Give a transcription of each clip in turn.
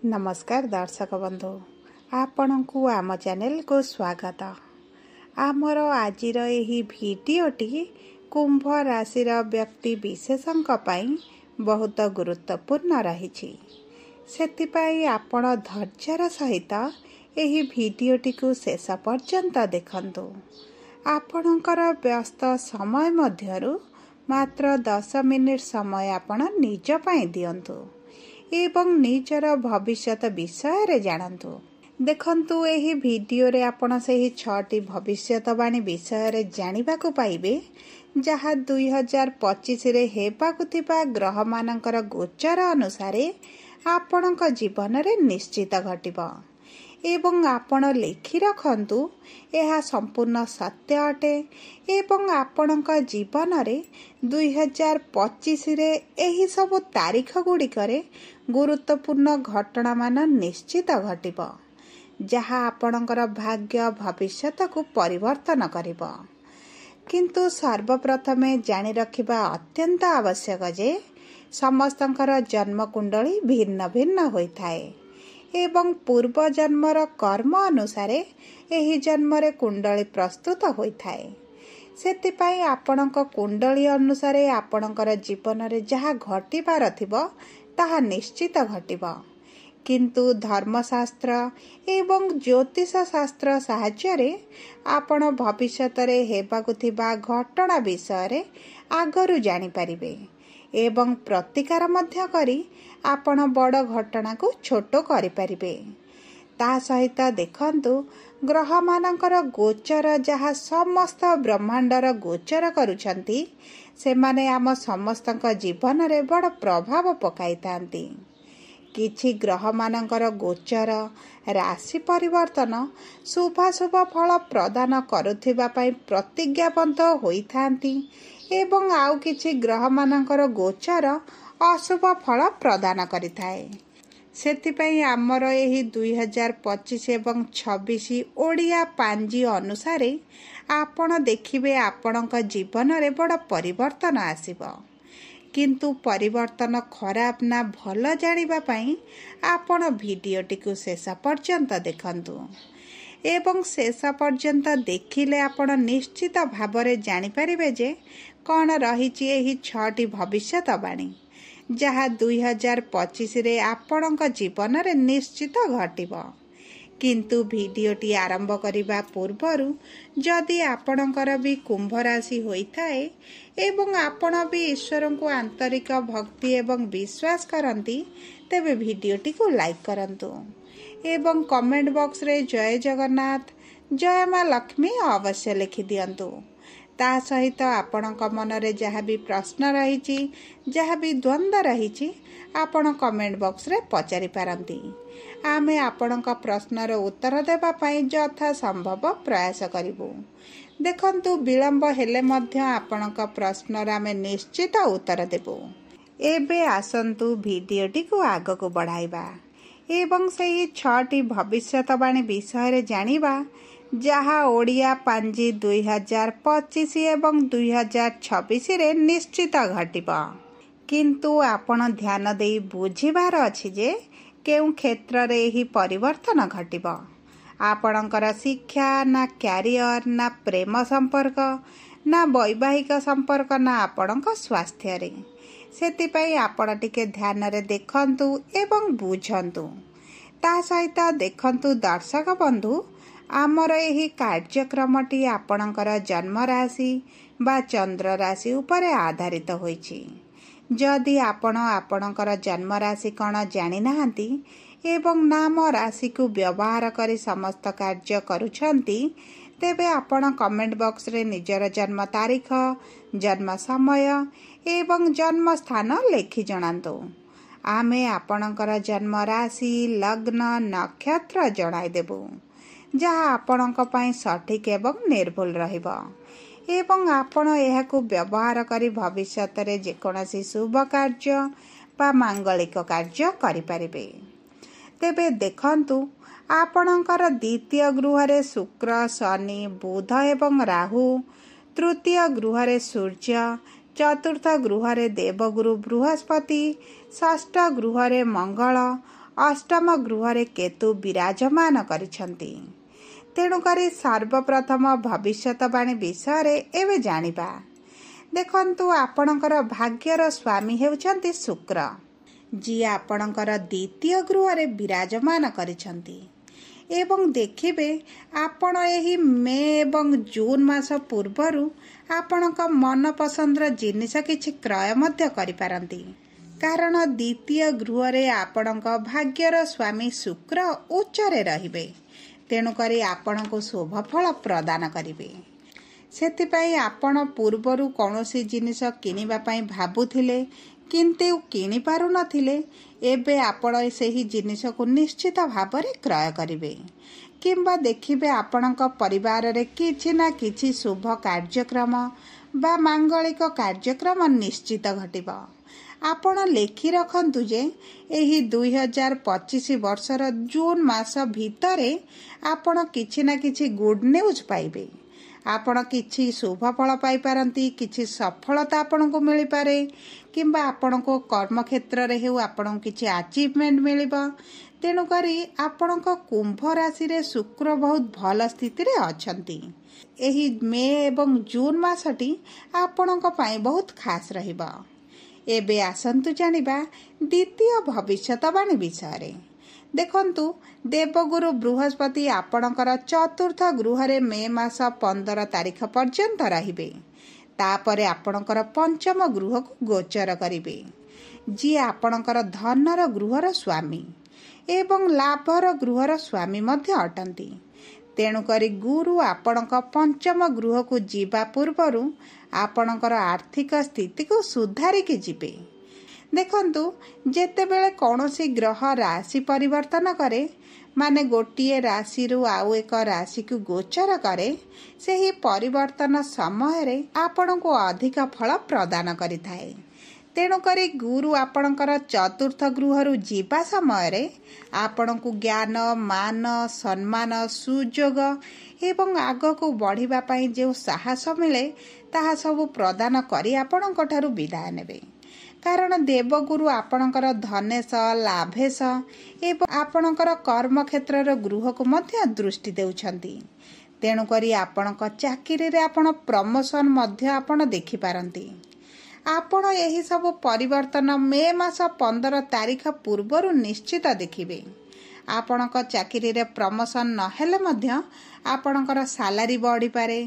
नमस्कार दर्शक बंधु आपण को आम चैनल को स्वागत। आमर आज भिडटी कुंभ राशि व्यक्ति विशेषों बहुत गुरुत्वपूर्ण रही। आपण धैर्यर सहित यही भिडटी को शेष पर्यंत देखंतु। आपणकर व्यस्त समय मध्यरु मात्र 10 मिनिट समय आपण निज पई दियंतु एवं निजर भविष्य विषय रे जानतु। देखंतु एही वीडियो रे आपण सेही 6टी भविष्यवाणी विषय रे जानिबा को पाइबे जहा 2025 रे हेबाकु थिबा ग्रह मानकर गोचर अनुसार आपणक जीवन रे निश्चित घटिबो एवं आपण लिखि रखंतु यह संपूर्ण सत्य अटे एवं आपणक जीवन रे 2025 रे एही सब तारीख गुड़िकरे गुरुत्वपूर्ण घटना मान निश्चित घटिबो जहा आपणकर भाग्य भविष्यत को परिवर्तन करिबो। किंतु सर्वप्रथमे जानि रखिबा अत्यंत आवश्यक जे समस्तंकर जन्म कुंडली भिन्न भिन्न होइथाए एवं पूर्व जन्मर कर्म अनुसार एही जन्मरे कुंडली प्रस्तुत होइथाए। सेतिपाई आपणक कुंडली अनुसार आपणकर जीवन रे जहा घटिबार थिबो ताहा निश्चित घटिबो। किंतु धर्मशास्त्र एवं ज्योतिष शास्त्र साहाय्य रे आपण भविष्यत रे हेबाकु थिबा घटना विषय रे आगरु जानि परिबे एवं प्रतिकार मध्य करी आपण बड़ घटना को छोटो करि परिबे। ता सहित देखंतु ग्रह मानकर गोचर जहा समस्त ब्रह्मांडर गोचर करूछंती से माने आम समस्तक जीवन रे बड़ प्रभाव पकाई थांती। किछि ग्रह मानकर गोचर राशि परिवर्तन शुभाशुभ फल प्रदान करुथिबा पई प्रतिज्ञाबद्ध होइथांती एवं आउ किछि ग्रह मानकर गोचर अशुभ फल प्रदान करिथाए। सेतिपई आमर एही 2025 एवं 26 ओडिया पांजी अनुसार आपण देखिबे आपणक जीवन रे बड़ परिवर्तन आसीबो। किंतु परिवर्तन खराब ना भल जानिबा पई आपण भिडियोटी को शेष पर्यंत देखंतु एवं शेष पर्यंत देखिले आपण निश्चित भावरे जानि परिबे जे कौन रहिछि एही 6टी भविष्यवाणी जहा 2025 रे आपणक जीवन रे निश्चित घटिबो। किंतु भिडियोटी आरंभ करिबा पूर्वरु जदि आपणकर भी कुंभ राशि होइथाए एवं आपण भी ईश्वर को आंतरिक भक्ति एवं विश्वास करंती तेबे भिडियोटी को लाइक करंतु एवं कमेंट बॉक्स रे जय जगन्नाथ जय मां लक्ष्मी अवश्य लिखि दियंतु। ता सहित आपणक मन रे जहा भी प्रश्न रहिछि जहा भी द्वंद्व रहिछि आपण कमेंट बॉक्स रे पचारि पारंती। आमे आपणक प्रश्नर उत्तर देबा पई यथा संभव प्रयास करिबु। देखंतु विलंब हेले मध्य आपणक प्रश्नर आमे निश्चित उत्तर देबु। एबे आसंतु भिडियोटी को आग को बढ़ाइबा एवं सेही 6टी भविष्यवाणी विषय रे जानिबा जहा ओडिया पांजी 2025 एवं 2026 रे निश्चित घटिबा। किंतु आपण ध्यान देई बुझिबार अछि जे केउ क्षेत्र रे ही परिवर्तन घटिबा। आपणकर शिक्षा ना कैरियर ना प्रेम संपर्क ना वैवाहिक संपर्क ना आपणक स्वास्थ्य रे सेतिपई आपण टिके ध्यान रे देखंतु एवं बुझंतु। ता सहित देखंतु दर्शक बंधु आमर एही कार्यक्रमटी आपणकर जन्म राशि बा चंद्र राशि उपरे आधारित होईछि। जदि आपण आपणकर जन्म राशि कण जानि नाहंती एवं नाम राशि को व्यवहार करी समस्त कार्य करूछंती तेबे आपण कमेंट बॉक्स रे निजर जन्म तारीख जन्म समय एवं जन्म स्थान लेखि जणांतु। आमे आपणकर जन्म राशि लग्न नक्षत्र जणाई देबु जहा आपणक पई सठिक एवं निर्भुल रहिबो एवं आपण एहाकु व्यवहार करी भविष्यत रे जेकोनसी शुभ कार्य बा मांगलिक कार्य करि परिबे। तेबे देखंतु आपणकर द्वितीय गृह रे शुक्र शनि बुध एवं राहु तृतीय गृह रे सूर्य चतुर्थ गृह रे देवगुरु बृहस्पति षष्ठ गृह रे मंगल अष्टम गृह केतु विराजमान करिछंती। तेणुकरी सर्वप्रथम भविष्यवाणी विषय एवं जानिबा। देखंतु आपणकर भाग्यर स्वामी हेउछंती शुक्र, जी आपणकर द्वितीय गृह विराजमान करिछंती। एवं देखिबे आपण एही मे एवं जून मास पूर्वरु आपणक मन पसंदर जिनिस किछि क्रय मध्य करि पारंती, कारण द्वितीय गृह आपणक भाग्यर स्वामी शुक्र उच्चरे रहिबे। तेणुकरी आपणको शुभ फल प्रदान करिवे। सेतिपई आपण पूर्वरु कौनसी जिनिस किनिबा पई भाबुथिले किंतु किनि पारु नथिले, एबे आपण सेही जिनिस को निश्चित भाବରେ क्रय करिवे। किंबा देखिबे आपणक परिवार रे किछि ना किछि शुभ कार्यक्रम बा मांगलिक कार्यक्रम निश्चित घटिबा। आपण लेखि रखंतु जे एही 2025 वर्षर जून मास भितरे आपण किछि ना किछि गुड न्यूज पाइबे। आपण किछि शुभ फल पाई पारंती, किछि सफलता आपण को मिली पारे, किंबा आपण को कर्म क्षेत्र रे हेउ आपण किछि अचीवमेंट मिलिबा। तेणु करी आपण को कुंभ राशि रे शुक्र बहुत भल स्थिति रे अछंती। एही मे एवं जून मासटी आपण को पई बहुत खास रहिबा। एबे आसंतु जानिबा द्वितीय भविष्यवाणी विषय। देखंतु देवगुरु बृहस्पति आपणकर चतुर्थ गृह मे मास 15 तारिख पर्यंत रहिबे। तापरे आपणकर पंचम गृह को गोचर करिवे, जी आपणकर धनर गृहर स्वामी एवं लाभर गृहर स्वामी मध्य अटंती। तेणुकरी गुरु आपणक पंचम गृह को जीवा पूर्वरु आपणकर आर्थिक स्थिति को सुधारिकी जिबे। देखंतु जेतेबेले कौनसी ग्रह राशि परिवर्तन करे, माने गोटिए राशि रु आउ एक राशि को गोचर करे, सेही परिवर्तन समय रे आपण को अधिक फल प्रदान करिथाए। तेणुकरी गुरु आपणकर चतुर्थ गृह रु जीवा समय रे आपण को ज्ञान, मान, सम्मान, सुजोग एवं आग को बढ़िबा पई जे साहस मिले ताहा सब प्रदान करी आपणक ठारू विदाय नेबे। कारण देवगुरु आपणकर धनेश, लाभेश एवं आपणकर कर्म क्षेत्र गृह को मध्य दृष्टि देउछंती। तेणुकरी आपणक चाकरी रे आपण प्रमोशन मध्य आपण देखि पारंती। आपण एही सब परिवर्तन मे मास 15 तारिख पूर्वरु निश्चित देखिबे। आपणक चाकरी रे प्रमोशन नहेले मध्य आपणकर सैलरी बढ़ी पारे।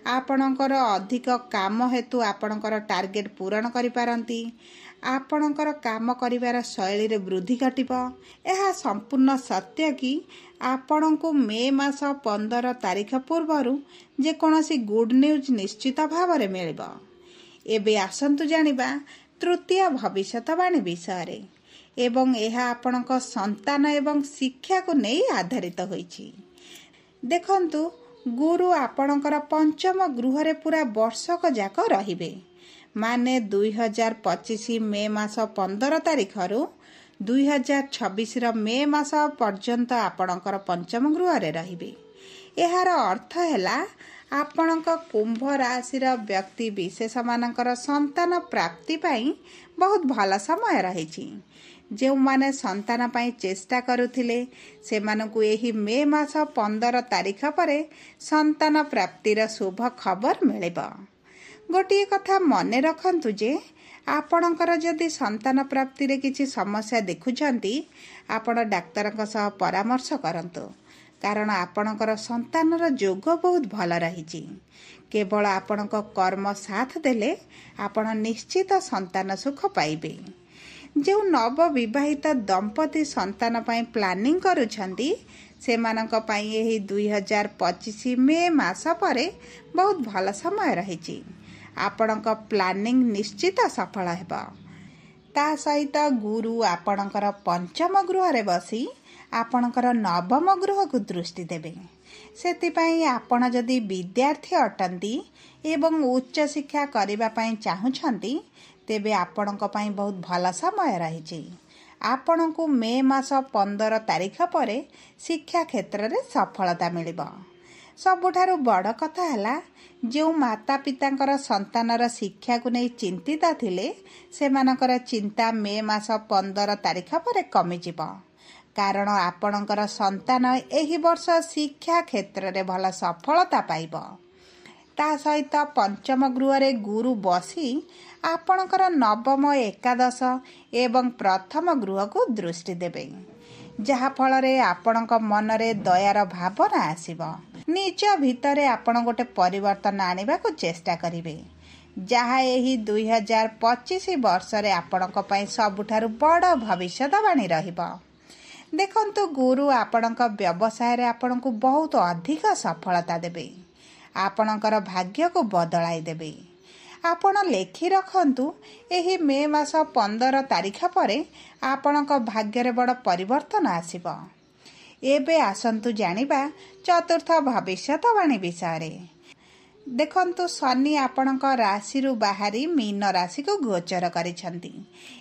आपणकर अधिक काम हेतु आपणकर टार्गेट पूरण करि पारंती। आपणकर काम करिवार शैली रे वृद्धि घटिबो। एहा संपूर्ण सत्य कि आपणको मे मास 15 तारिख पूर्वरु जे कोनोसी गुड न्यूज निश्चित भावरे मिलिबो। एबे आसंतु जानिबा तृतीय भविष्यवाणी विषय एवं एहा आपणक संतान एवं शिक्षा को नै आधारित होईछि। देखंतु गुरु आपणकर पंचम गृह रे पूरा वर्षक जाक रहिबे। माने 2025 मे मास 15 तारिख रु 2026 मे मास पर्यंत आपणकर पंचम गृह रे रहिबे। एहार अर्थ हैला आपणक कुंभ राशिर व्यक्ति विशेष मानकर संतान प्राप्ति पाई बहुत भल समय रहिछि। जो माने संतान पाई चेष्टा करुथिले सेमानकु एही मे मास 15 तारिख परे संतान प्राप्तिर शुभ खबर मिलिबा। गोटिए कथा मने रखंतु जे आपणकर जदि संतान प्राप्ति रे किछि समस्या देखुछंती, आपण डाक्तरक सह परामर्श करंतु। कारण आपणकर संतानर जोग बहुत भल रहिछि। केवल आपणक कर्म साथ देले आपण निश्चित संतान सुख पाइबे। जो नव विवाहित दंपति संतान पाई प्लानिंग करुछंती सेमानक पाई एही 2025 मे मास परे बहुत भल समय रहिछि। आपणक प्लानिंग निश्चित सफल हेबा। ता सहित गुरु आपणकर पंचम गृह रे बसी आपणकर नवम गृह को दृष्टि देबे। सेतिपई आपण जदि विद्यार्थी अटंती एवं उच्च शिक्षा करिबा पई चाहुछंती, तेबे आपणक पई बहुत भल समय रहिछि। आपणको मे मास 15 तारिख परे शिक्षा क्षेत्र रे सफलता मिलिबा। सबुठारु बड़ कथा हैला जो माता पितांकर संतानर शिक्षा को नहीं चिंतित थिले सेमानकर चिंता मे मास 15 तारिख परे कमी जिबा। कारण आपणकर संतान एही वर्ष शिक्षा क्षेत्र में भल सफलता पाइब। ता सहित पंचम गृह गुरु बसी आपणकर नवम एकादश एवं प्रथम गृह को दृष्टि देवे, जहा फल आपणक मनरे दयार भावना आसिब। निज भितरे आपण गोटे परिवर्तन आनिबा को चेष्टा करिवे, जहा एही 2025 वर्ष रे आपणक पई सबुठारु बड़ भविष्यवाणी रहिबो। देखंतु गुरु आपणक व्यवसाय रे आपणकु बहुत अधिक सफलता देबे, आपणकर भाग्य को बदलाई देबे। आपण लेखि रखंतु एही मे मास 15 तारिख परे आपणक भाग्य रे बड़ परिवर्तन आसिबो। एबे आसंतु जानिबा चतुर्थ भविष्यवाणी विषय। देखंतु शनि आपणक राशि रु बाहरी मीन राशि को गोचर करिसंती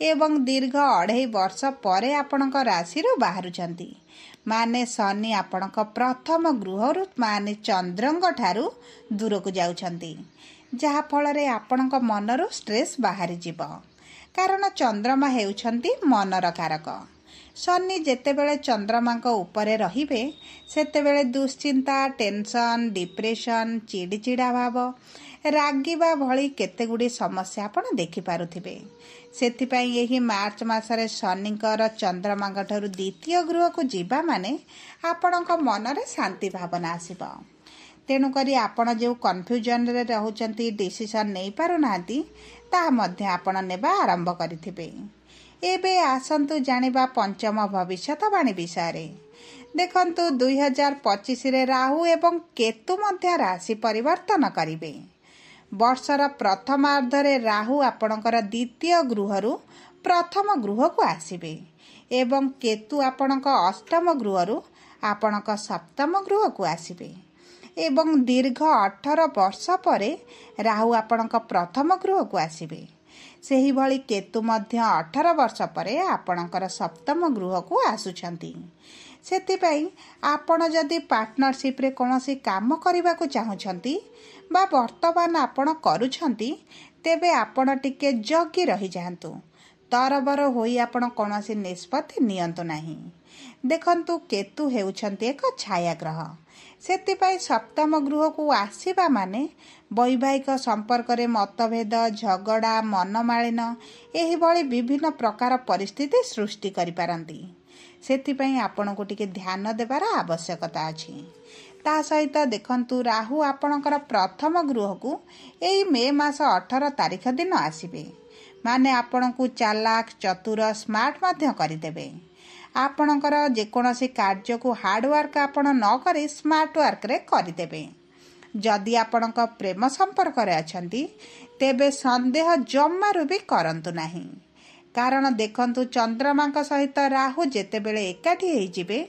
एवं दीर्घ 2.5 वर्ष परे आपणक राशि रु बाहरुचंती। माने शनि आपणक प्रथम गृह रु माने चंद्रंग ठारू दूर को जाउछंती, जहा फल रे आपणक मनरु स्ट्रेस बाहरी जिवो, कारण चंद्रमा हेउछंती मनर कारक। शनि जेतेबेले चंद्रमा उपरे रहिबे सेतेबेले दुश्चिंता, टेंशन, डिप्रेशन, चिड़चिड़ा भाव, रागिबा भली केतेगुडी समस्या आपण देखि पारुथिबे। सेथिपाई एही मार्च मासरे शनिकर चंद्रमा ठारू द्वितीय गृह को जीवा माने आपणक मनरे शांति भावना आसिबो। तेणु करी आपण जो कन्फ्यूजन रे रहउचंती, डिसीजन नै पारु नांती, ता मध्य आपण नेबा आरंभ करिथिबे। एबे आसंतु जानिबा पंचम भविष्यवाणी विषय। देखंतु 2025 रे राहु एवं केतु मध्य राशि परिवर्तन करिवे। वर्षर प्रथमार्ध रे राहु आपणकर द्वितीय गृह रु प्रथम गृह को आसिबे एवं केतु आपणक अष्टम गृह रु आपणक सप्तम गृह को आसिबे एवं दीर्घ 18 वर्ष परे राहु आपणक प्रथम गृह को आसिबे। सेही भली केतु मध्य 18 वर्ष परे आपणकर सप्तम गृह को आसुछंती। सेतिपई आपण जदि पार्टनरशिप रे कोनोसी काम करिबा को चाहुछंती बा वर्तमान आपण करूछंती, तेबे आपण टिके जगी रही जांतु, तरबर होई आपण कोनोसी निष्पत्ति नियंतु नाही। देखंतु केतु हेउछंती एक छाया ग्रह, सेतिपई सप्तम गृह को आसीबा माने वैवाहिक संपर्क रे मतभेद, झगड़ा, मनमालिन एही भली विभिन्न प्रकार परिस्थिति सृष्टि करि पारंती। सेतिपई आपण को टिके ध्यान देबार आवश्यकता अछि। ता सहित देखंतु राहु आपणकर प्रथम गृह को एही मे मास 18 तारिख दिन आसीबे, माने आपण को चालाक, चतुर, स्मार्ट मध्य करिदेबे। आपणकर जेकोनोसी कार्य को हार्ड वर्क आपण न करी स्मार्ट वर्क रे करिदेबे। जदि आपणक प्रेम संपर्क रे अछंती, तेबे संदेह जम्मारु भी करंतु नाही, कारण देखंतु चंद्रमा सहित राहु जेतेबेले एकाठी हेई जिबे,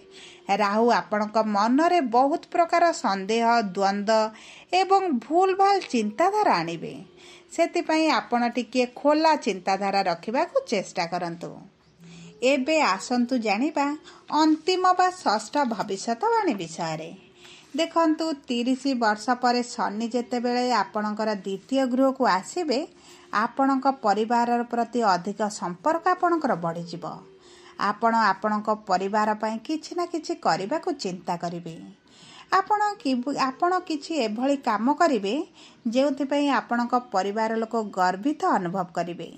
राहु आपणक मन रे बहुत प्रकार संदेह, द्वंद्व एवं भूल भाल चिंताधारा आनिबे। सेतिपई आपण टिके खोला चिंताधारा रखिबा को चेष्टा करंतु। एबे आसंतु जानिबा अंतिम बा षष्ठ भविष्यवाणी विषय। देखंतु 30 वर्ष पर शनि जेतेबेले आपणकर द्वितीय गृह को आसीबे, आपणक परिवार प्रति अधिक संपर्क आपणकर बढ़ी जिवो। आपणक परिवार पई किछि ना किछि करिबा को चिंता करिवे। आपण किछि एभली काम करिवे जेउथिपई आपणक परिवार लोक गर्वित अनुभव करिवे।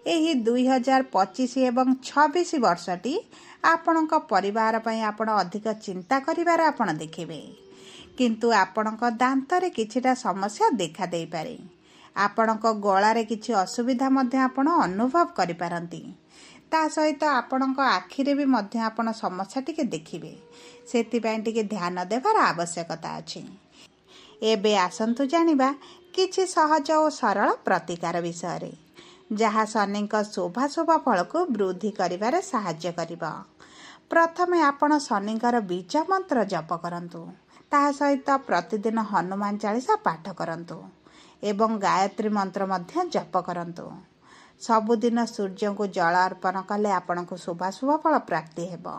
एही 2025 एवं 26 वर्षटी आपणक परिवार पई आपण अधिक चिंता करिवार आपण देखिबे, किंतु आपणक दांत रे किछिटा समस्या देखा देई पारे। आपणक गळा रे किछि असुविधा मध्य आपण अनुभव करि पारंती। ता सहित आपणक आखि रे भी मध्य आपण समस्या टिके देखिबे, सेतिपई टिके ध्यान देबार आवश्यकता अछि। एबे आसंतु जानिबा किछि सहज और सरल प्रतिकार विषय, जहा शनिक शोभा फल को वृद्धि करिबारे साहाय्य करिबा। प्रथमे आपण शनिकर बीज मंत्र जप करंतु, ता सहित प्रतिदिन हनुमान चालीसा पाठ करंतु एवं गायत्री मंत्र मध्य जप करंतु। सबुदिन सूर्य को जल अर्पण कले आपण को शुभ फल प्राप्ति हेबो।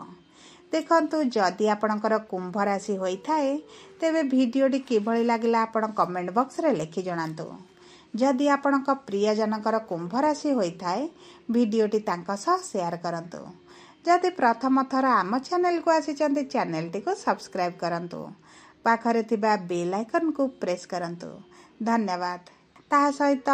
देखंतु जदि आपणकर कुंभ राशि होइथाए, तेबे भिडियोटी किभଳି लागिला आपण कमेंट बॉक्स रे लिखि जणांतु। जदि आपणक प्रियजनकर कुंभ राशि होइथाए, भिडियोटी तांका सह शेयर करंतु। जदि प्रथम थर आम चैनल को आसिचंती चैनल को सब्सक्राइब करंतु पाखरे थिबा बेल आइकन को प्रेस करंतु। धन्यवाद। ता सहित